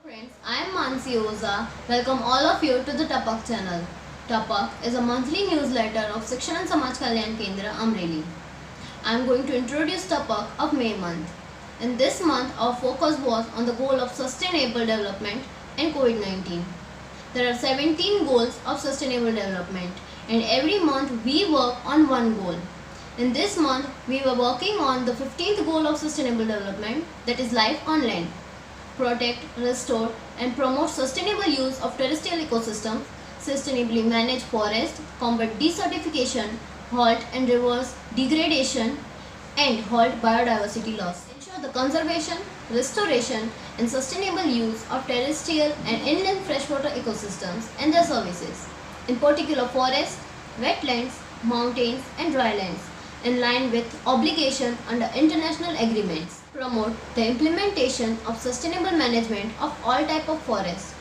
Friends, I am Mansi Oza. Welcome all of you to the Tapak channel. Tapak is a monthly newsletter of Shikshan and Samaj Kalyan Kendra, Amreli. I am going to introduce Tapak of May month. In this month, our focus was on the goal of sustainable development and COVID-19. There are 17 goals of sustainable development, and every month we work on one goal. In this month, we were working on the 15th goal of sustainable development, that is life on land. Protect, restore and promote sustainable use of terrestrial ecosystems, sustainably manage forests, combat desertification, halt and reverse degradation and halt biodiversity loss. Ensure the conservation, restoration and sustainable use of terrestrial and inland freshwater ecosystems and their services, in particular forests, wetlands, mountains and drylands, in line with obligation under international agreements. Promote the implementation of sustainable management of all type of forests.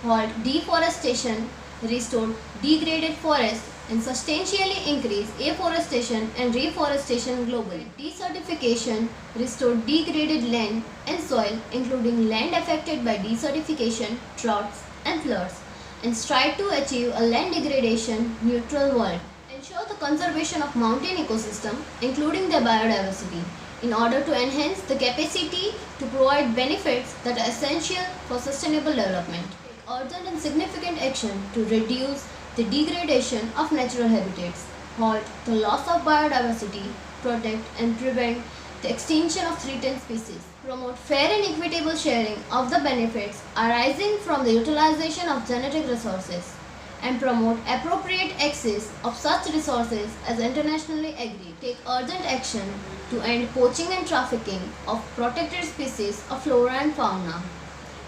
Halt deforestation, restore degraded forests and substantially increase afforestation and reforestation globally. Desertification, restore degraded land and soil including land affected by desertification, droughts and floods, and strive to achieve a land degradation neutral world. Ensure the conservation of mountain ecosystem including their biodiversity in order to enhance the capacity to provide benefits that are essential for sustainable development. Take urgent and significant action to reduce the degradation of natural habitats, halt the loss of biodiversity, protect and prevent the extinction of threatened species, promote fair and equitable sharing of the benefits arising from the utilization of genetic resources, and promote appropriate access of such resources as internationally agreed. Take urgent action to end poaching and trafficking of protected species of flora and fauna,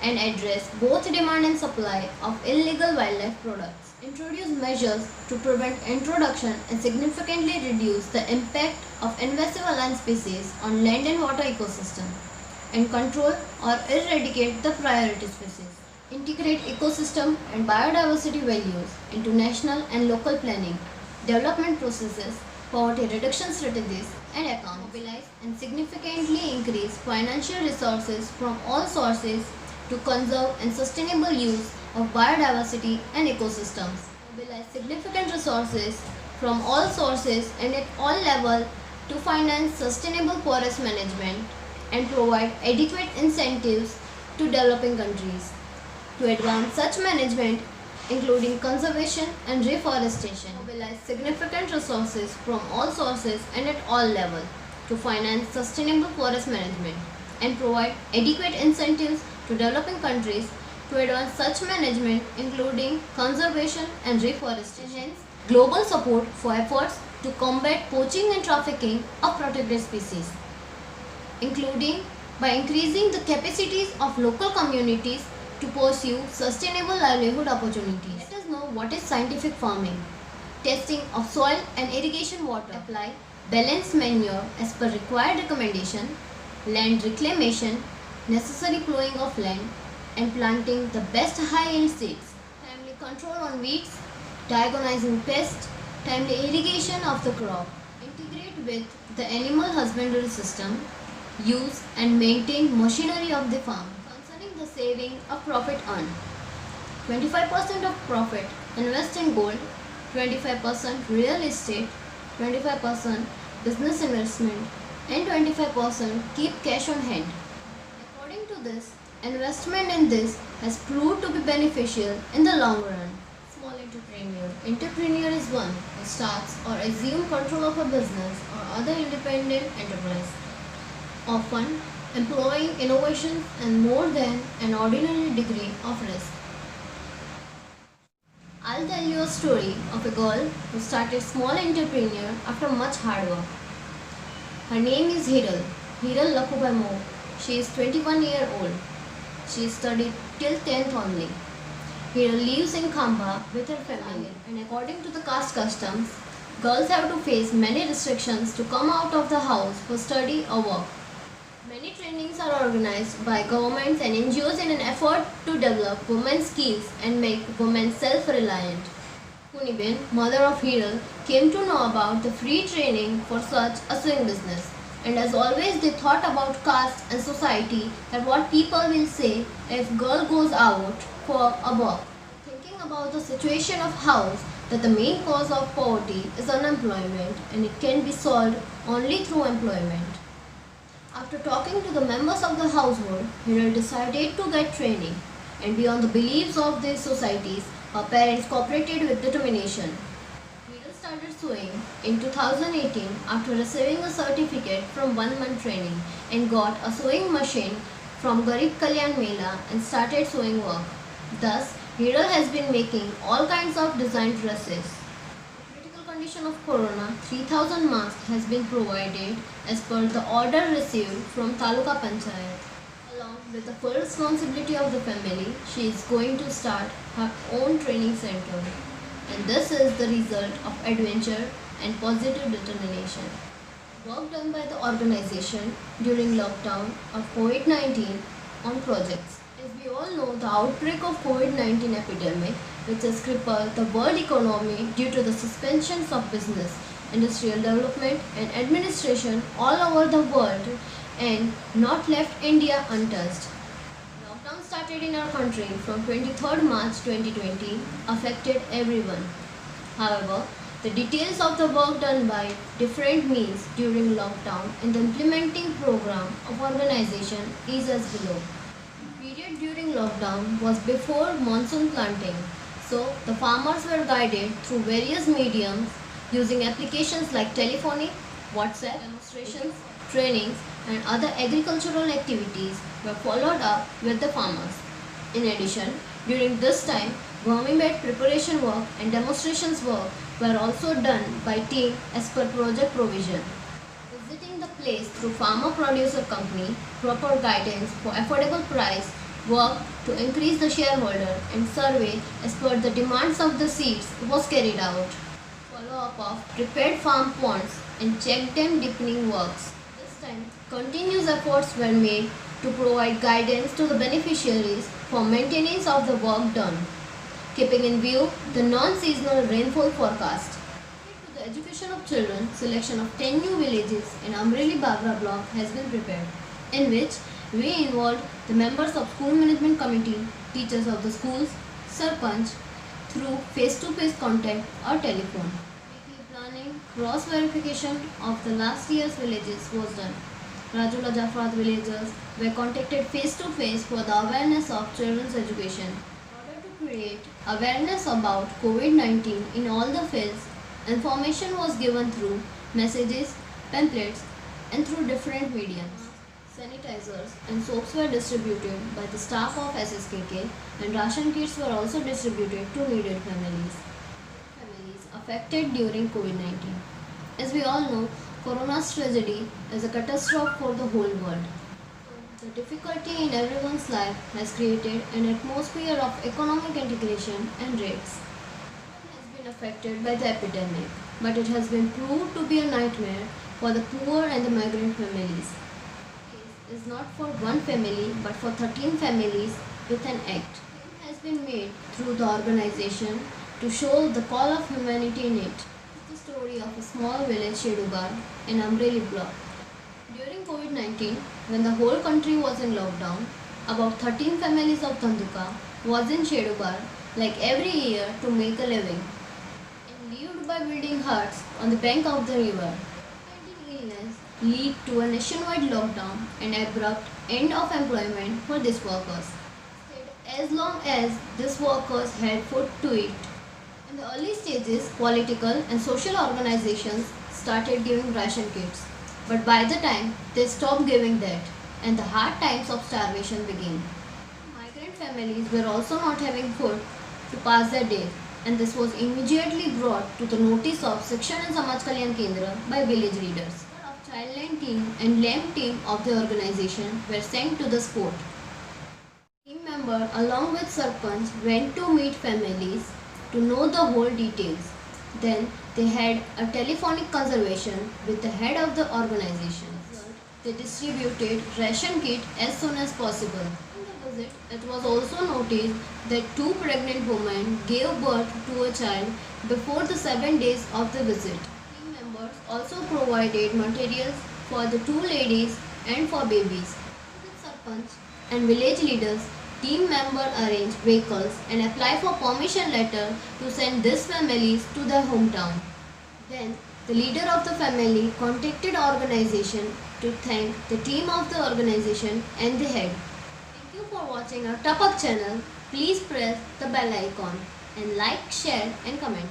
and address both demand and supply of illegal wildlife products. Introduce measures to prevent introduction and significantly reduce the impact of invasive alien species on land and water ecosystem, and control or eradicate the priority species. Integrate ecosystem and biodiversity values into national and local planning, development processes, poverty reduction strategies and accounts. Mobilize and significantly increase financial resources from all sources to conserve and sustainable use of biodiversity and ecosystems. Mobilize significant resources from all sources and at all levels to finance sustainable forest management and provide adequate incentives to developing countries to advance such management including conservation and reforestation. Mobilize significant resources from all sources and at all levels to finance sustainable forest management and provide adequate incentives to developing countries to advance such management including conservation and reforestation. Hence, global support for efforts to combat poaching and trafficking of protected species, including by increasing the capacities of local communities to pursue sustainable livelihood opportunities. Let us know what is scientific farming. Testing of soil and irrigation water. Apply balanced manure as per required recommendation. Land reclamation, necessary plowing of land and planting the best high yield seeds. Timely control on weeds, diagonizing pests, timely irrigation of the crop. Integrate with the animal husbandry system. Use and maintain machinery of the farm. The saving of profit earned. 25% of profit invest in gold, 25% real estate, 25% business investment and 25% keep cash on hand. According to this, investment in this has proved to be beneficial in the long run. Small entrepreneur. Entrepreneur is one who starts or assumes control of a business or other independent enterprise, often employing innovation and more than an ordinary degree of risk. I'll tell you a story of a girl who started small entrepreneur after much hard work. Her name is Hiral Lakhubai Mo. She is 21 years old. She studied till 10th only. Hiral lives in Khamba with her family, and according to the caste customs, girls have to face many restrictions to come out of the house for study or work. Many trainings are organized by governments and NGOs in an effort to develop women's skills and make women self-reliant. Kunibin, mother of Hiral, came to know about the free training for such a sewing business. And as always, they thought about caste and society, that what people will say if girl goes out for a work. Thinking about the situation of house, that the main cause of poverty is unemployment and it can be solved only through employment. After talking to the members of the household, Hiral decided to get training, and beyond the beliefs of these societies, her parents cooperated with determination. Hiral started sewing in 2018 after receiving a certificate from 1 month training and got a sewing machine from Garib Kalyan Mela and started sewing work. Thus, Hiral has been making all kinds of design dresses. Condition of corona, 3000 masks has been provided as per the order received from Taluka Panchayat. Along with the full responsibility of the family, she is going to start her own training center. And this is the result of adventure and positive determination. Work done by the organization during lockdown of COVID-19 on projects. As we all know, the outbreak of COVID-19 epidemic, which has crippled the world economy due to the suspensions of business, industrial development and administration all over the world and not left India untouched. Lockdown started in our country from 23rd March 2020, affected everyone. However, the details of the work done by different means during lockdown and the implementing program of organization is as below. Period during lockdown was before monsoon planting, so the farmers were guided through various mediums using applications like telephony, WhatsApp, demonstrations, trainings and other agricultural activities were followed up with the farmers. In addition, during this time, Bhumi-Bed preparation work and demonstrations work were also done by team as per project provision. Visiting the place through farmer producer company, proper guidance for affordable price, work to increase the shareholder and survey as per the demands of the seeds was carried out. Follow-up of prepared farm ponds and check dam deepening works. This time, continuous efforts were made to provide guidance to the beneficiaries for maintenance of the work done, keeping in view the non-seasonal rainfall forecast. To the education of children, selection of 10 new villages in Amreli Bagra block has been prepared, in which we involved the members of school management committee, teachers of the schools, sarpanch, through face-to-face contact or telephone. Weekly planning, cross-verification of the last year's villages was done. Rajula Jafrat villagers were contacted face-to-face for the awareness of children's education. In order to create awareness about COVID-19 in all the fields, information was given through messages, pamphlets and through different mediums. Sanitizers and soaps were distributed by the staff of SSKK and ration kits were also distributed to needed families. Families affected during COVID-19. As we all know, Corona's tragedy is a catastrophe for the whole world. The difficulty in everyone's life has created an atmosphere of economic integration and rates. Everyone has been affected by the epidemic, but it has been proved to be a nightmare for the poor and the migrant families. Is not for one family but for 13 families with an act. It has been made through the organization to show the call of humanity in it. This is the story of a small village Shedubar in Amreli block. During COVID-19, when the whole country was in lockdown, about 13 families of Dhanduka was in Shedubar like every year to make a living and lived by building huts on the bank of the river. Illness lead to a nationwide lockdown and abrupt end of employment for these workers. As long as these workers had food to eat. In the early stages, political and social organizations started giving ration kits. But by the time they stopped giving that and the hard times of starvation began. Migrant families were also not having food to pass their day and this was immediately brought to the notice of Shikshan and Samaj Kalyan Kendra by village leaders. Childline team and LAMP team of the organization were sent to the spot. Team member along with Sarpanch went to meet families to know the whole details. Then they had a telephonic conversation with the head of the organization. They distributed ration kit as soon as possible. In the visit, it was also noted that 2 pregnant women gave birth to a child before the 7 days of the visit. Team members also provided materials for the 2 ladies and for babies. With Sarpanch and village leaders, team member arranged vehicles and apply for permission letter to send these families to their hometown. Then the leader of the family contacted organization to thank the team of the organization and the head. Thank you for watching our Tapak channel. Please press the bell icon and like, share and comment.